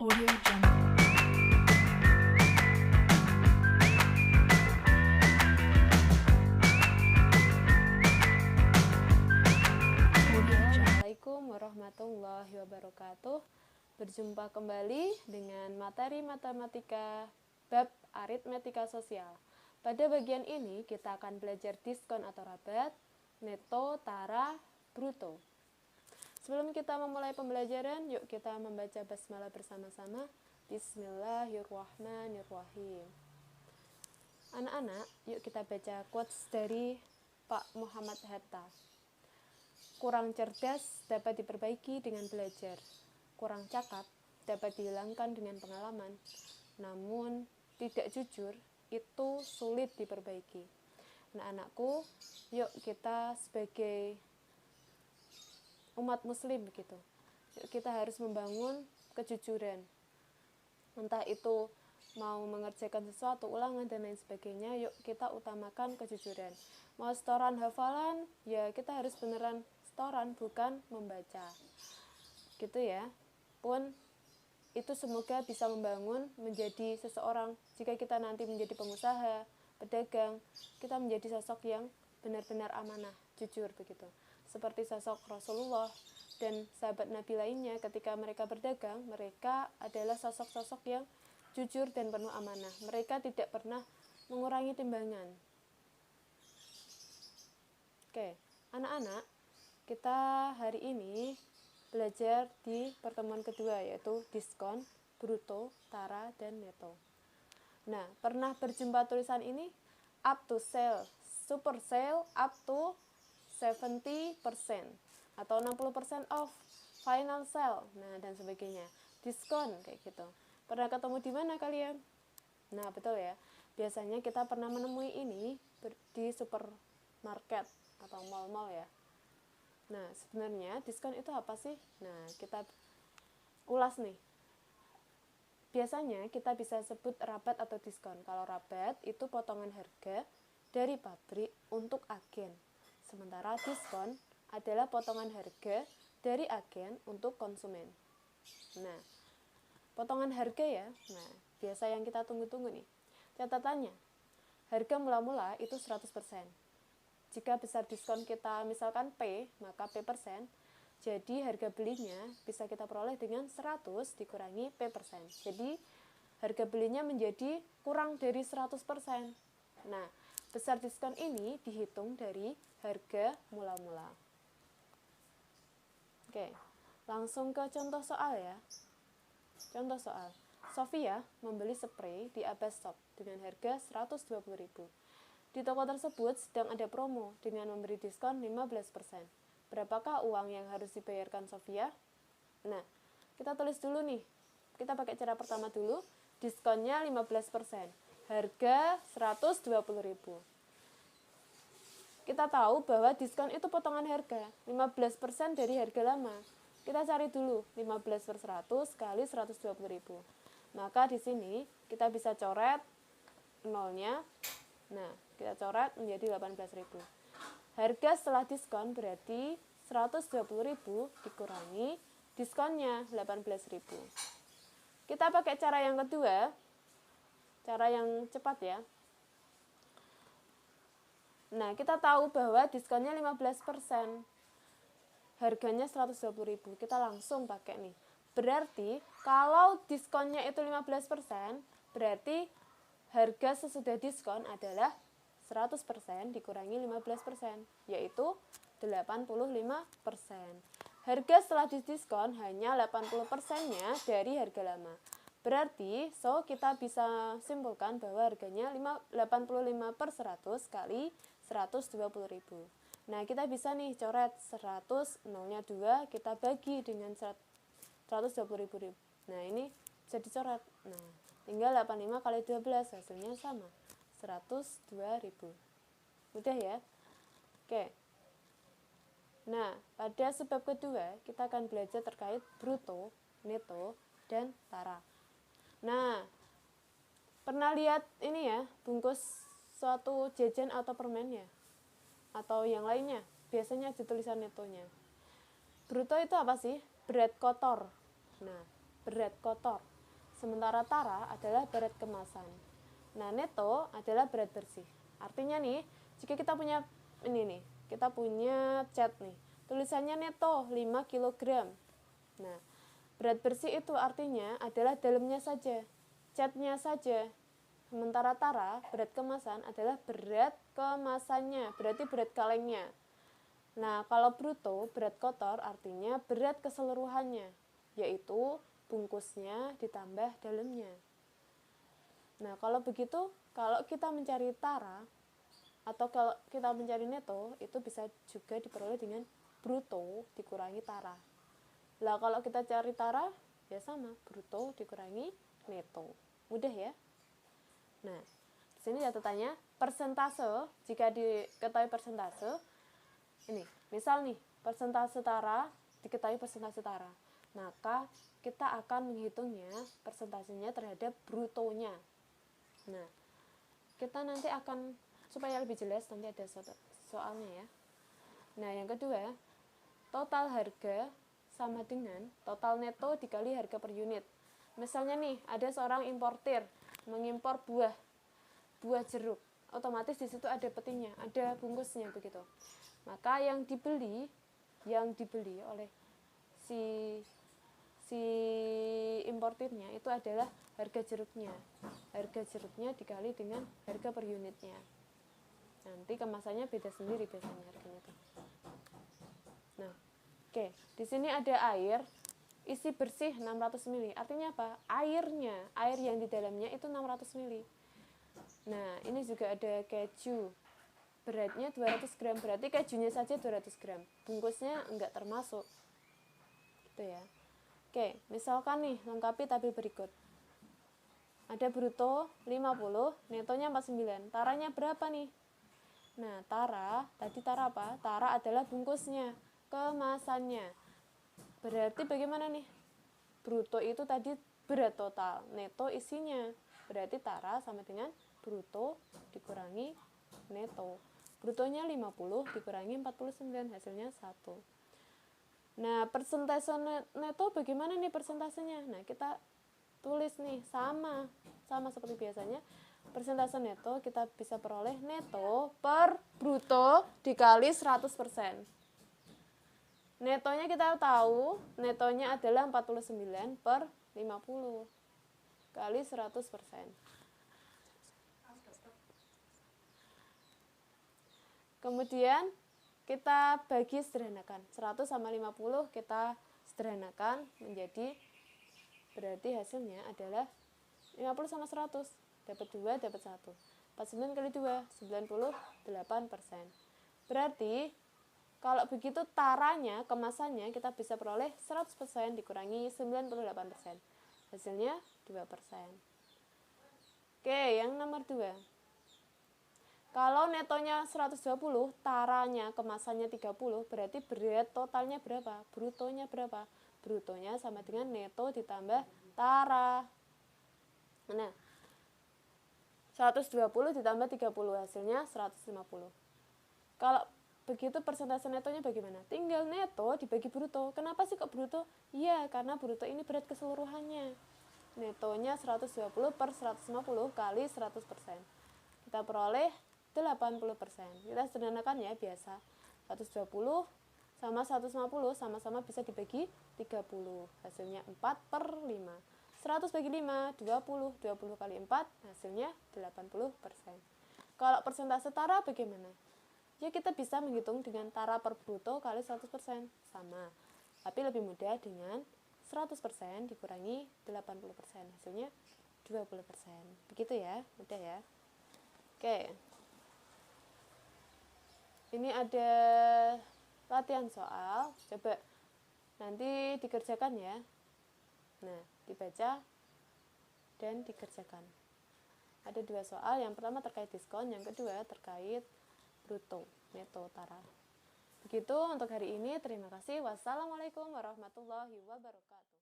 Audio Jungle. Assalamualaikum warahmatullahi wabarakatuh. Berjumpa kembali dengan materi matematika bab aritmetika sosial. Pada bagian ini kita akan belajar diskon atau rabat, neto, tara, bruto. Sebelum kita memulai pembelajaran, yuk kita membaca basmalah bersama-sama. Bismillahirrahmanirrahim. Anak-anak, yuk kita baca quotes dari Pak Muhammad Hatta. Kurang cerdas dapat diperbaiki dengan belajar. Kurang cakap dapat dihilangkan dengan pengalaman. Namun, tidak jujur itu sulit diperbaiki. Anak-anakku, yuk kita sebagai umat muslim begitu. Yuk kita harus membangun kejujuran. Entah itu mau mengerjakan sesuatu, ulangan dan lain sebagainya, yuk kita utamakan kejujuran. Mau setoran hafalan, ya kita harus beneran setoran, bukan membaca. Gitu ya. Pun itu semoga bisa membangun menjadi seseorang, jika kita nanti menjadi pengusaha, pedagang, kita menjadi sosok yang benar-benar amanah, jujur begitu. Seperti sosok Rasulullah dan sahabat Nabi lainnya, ketika mereka berdagang, mereka adalah sosok-sosok yang jujur dan penuh amanah. Mereka tidak pernah mengurangi timbangan. Oke, anak-anak, kita hari ini belajar di pertemuan kedua, yaitu diskon, bruto, tara, dan neto. Nah, pernah berjumpa tulisan ini? Up to sale, super sale, up to 70% atau 60% off, final sale, nah dan sebagainya, diskon kayak gitu. Pernah ketemu di mana kalian? Nah betul ya, biasanya kita pernah menemui ini di supermarket atau mall-mall ya. Nah sebenarnya diskon itu apa sih? Nah kita ulas nih. Biasanya kita bisa sebut rabat atau diskon. Kalau rabat itu potongan harga dari pabrik untuk agen. Sementara diskon adalah potongan harga dari agen untuk konsumen. Nah, potongan harga ya. Nah, biasa yang kita tunggu-tunggu nih. Catatannya, harga mula-mula itu 100%. Jika besar diskon kita misalkan P, maka P persen. Jadi harga belinya bisa kita peroleh dengan 100 dikurangi P persen. Jadi harga belinya menjadi kurang dari 100%. Nah, besar diskon ini dihitung dari harga mula-mula. Oke, langsung ke contoh soal ya. Contoh soal. Sofia membeli spray di Abbas Shop dengan harga 120.000. Di toko tersebut sedang ada promo dengan memberi diskon 15%. Berapakah uang yang harus dibayarkan Sofia? Nah, kita tulis dulu nih. Kita pakai cara pertama dulu. Diskonnya 15%. Harga 120.000. Kita tahu bahwa diskon itu potongan harga, 15% dari harga lama. Kita cari dulu 15 per 100 kali 120.000. Maka di sini kita bisa coret nolnya. Nah, kita coret menjadi 18.000. Harga setelah diskon berarti 120.000 dikurangi diskonnya 18.000. Kita pakai cara yang kedua, cara yang cepat ya. Nah, kita tahu bahwa diskonnya 15%. Harganya 120.000. Kita langsung pakai nih. Berarti kalau diskonnya itu 15%, berarti harga sesudah diskon adalah 100% dikurangi 15%, yaitu 85%. Harga setelah diskon hanya 80%-nya dari harga lama. Berarti, kita bisa simpulkan bahwa harganya 85 per 100 kali 120.000. Nah, kita bisa nih coret 100, nolnya 2, kita bagi dengan 120.000. Nah, ini bisa dicoret. Nah, tinggal 85 kali 12, hasilnya sama, 102.000. Mudah ya? Oke. Nah, pada sebab kedua, kita akan belajar terkait bruto, neto, dan tara. Nah, pernah lihat ini ya, bungkus suatu jajan atau permen ya? Atau yang lainnya, biasanya ada tulisan netonya. Bruto itu apa sih? Berat kotor. Nah, berat kotor, sementara tara adalah berat kemasan. Nah, neto adalah berat bersih. Artinya nih, jika kita punya ini nih, kita punya cat nih, tulisannya neto 5 kg. Nah, berat bersih itu artinya adalah dalamnya saja, catnya saja. Sementara tara, berat kemasan adalah berat kemasannya, berarti berat kalengnya. Nah, kalau bruto, berat kotor artinya berat keseluruhannya, yaitu bungkusnya ditambah dalamnya. Nah, kalau begitu, kalau kita mencari tara, atau kalau kita mencari neto, itu bisa juga diperoleh dengan bruto dikurangi tara. Lah, kalau kita cari tara, ya sama, bruto dikurangi neto. Mudah ya? Nah, di sini catatannya persentase, jika diketahui persentase, ini, misal nih, persentase tara, diketahui persentase tara, maka kita akan menghitungnya persentasenya terhadap brutonya. Nah, kita nanti akan, supaya lebih jelas, nanti ada soalnya ya. Nah, yang kedua, total harga sama dengan total neto dikali harga per unit. Misalnya nih, ada seorang importir mengimpor buah jeruk, otomatis di situ ada petinya, ada bungkusnya begitu. Maka yang dibeli oleh si importirnya itu adalah harga jeruknya. Harga jeruknya dikali dengan harga per unitnya. Nanti kemasannya beda sendiri biasanya harganya tuh. Nah, oke, di sini ada air isi bersih 600 ml. Artinya apa? Air yang di dalamnya itu 600 ml. Nah, ini juga ada keju. Beratnya 200 gram, berarti kejunya saja 200 gram. Bungkusnya enggak termasuk. Gitu ya. Oke, misalkan nih, lengkapi tabel berikut. Ada bruto 50, netonya 49. Taranya berapa nih? Nah, tara apa? Tara adalah bungkusnya, kemasannya. Berarti bagaimana nih? Bruto itu tadi berat total, neto isinya. Berarti tara sama dengan bruto dikurangi neto. Brutonya 50 dikurangi 49, hasilnya 1. Nah, persentase neto bagaimana nih persentasenya? Nah, kita tulis nih, sama seperti biasanya. Persentase neto kita bisa peroleh neto per bruto dikali 100%. Netonya kita tahu, netonya adalah 49 per 50 kali 100%. Kemudian kita bagi sederhanakan. 100 sama 50 kita sederhanakan menjadi, berarti hasilnya adalah 50 sama 100. Dapat 2, dapat 1. 49 kali 2, 98%. Berarti kalau begitu taranya, kemasannya kita bisa peroleh 100% dikurangi 98%. Hasilnya 2%. Oke, yang nomor 2. Kalau netonya 120, taranya, kemasannya 30, berarti berat totalnya berapa? Brutonya berapa? Brutonya sama dengan neto ditambah tara. Nah, 120 ditambah 30, hasilnya 150. Kalau begitu persentase netonya bagaimana? Tinggal neto dibagi bruto. Kenapa sih kok bruto? Iya, karena bruto ini berat keseluruhannya. Netonya 120 per 150 kali 100%. Kita peroleh 80%. Kita sederhanakan ya, biasa. 120 sama 150 sama-sama bisa dibagi 30. Hasilnya 4 per 5. 100 bagi 5, 20. 20 kali 4, hasilnya 80%. Kalau persentase tara bagaimana? Ya, kita bisa menghitung dengan tara per bruto kali 100%. Sama. Tapi lebih mudah dengan 100% dikurangi 80%. Hasilnya 20%. Begitu ya, mudah ya. Oke. Ini ada latihan soal. Coba nanti dikerjakan ya. Nah, dibaca dan dikerjakan. Ada 2 soal. Yang pertama terkait diskon, yang kedua terkait bruto, neto, tara. Begitu untuk hari ini. Terima kasih. Wassalamualaikum warahmatullahi wabarakatuh.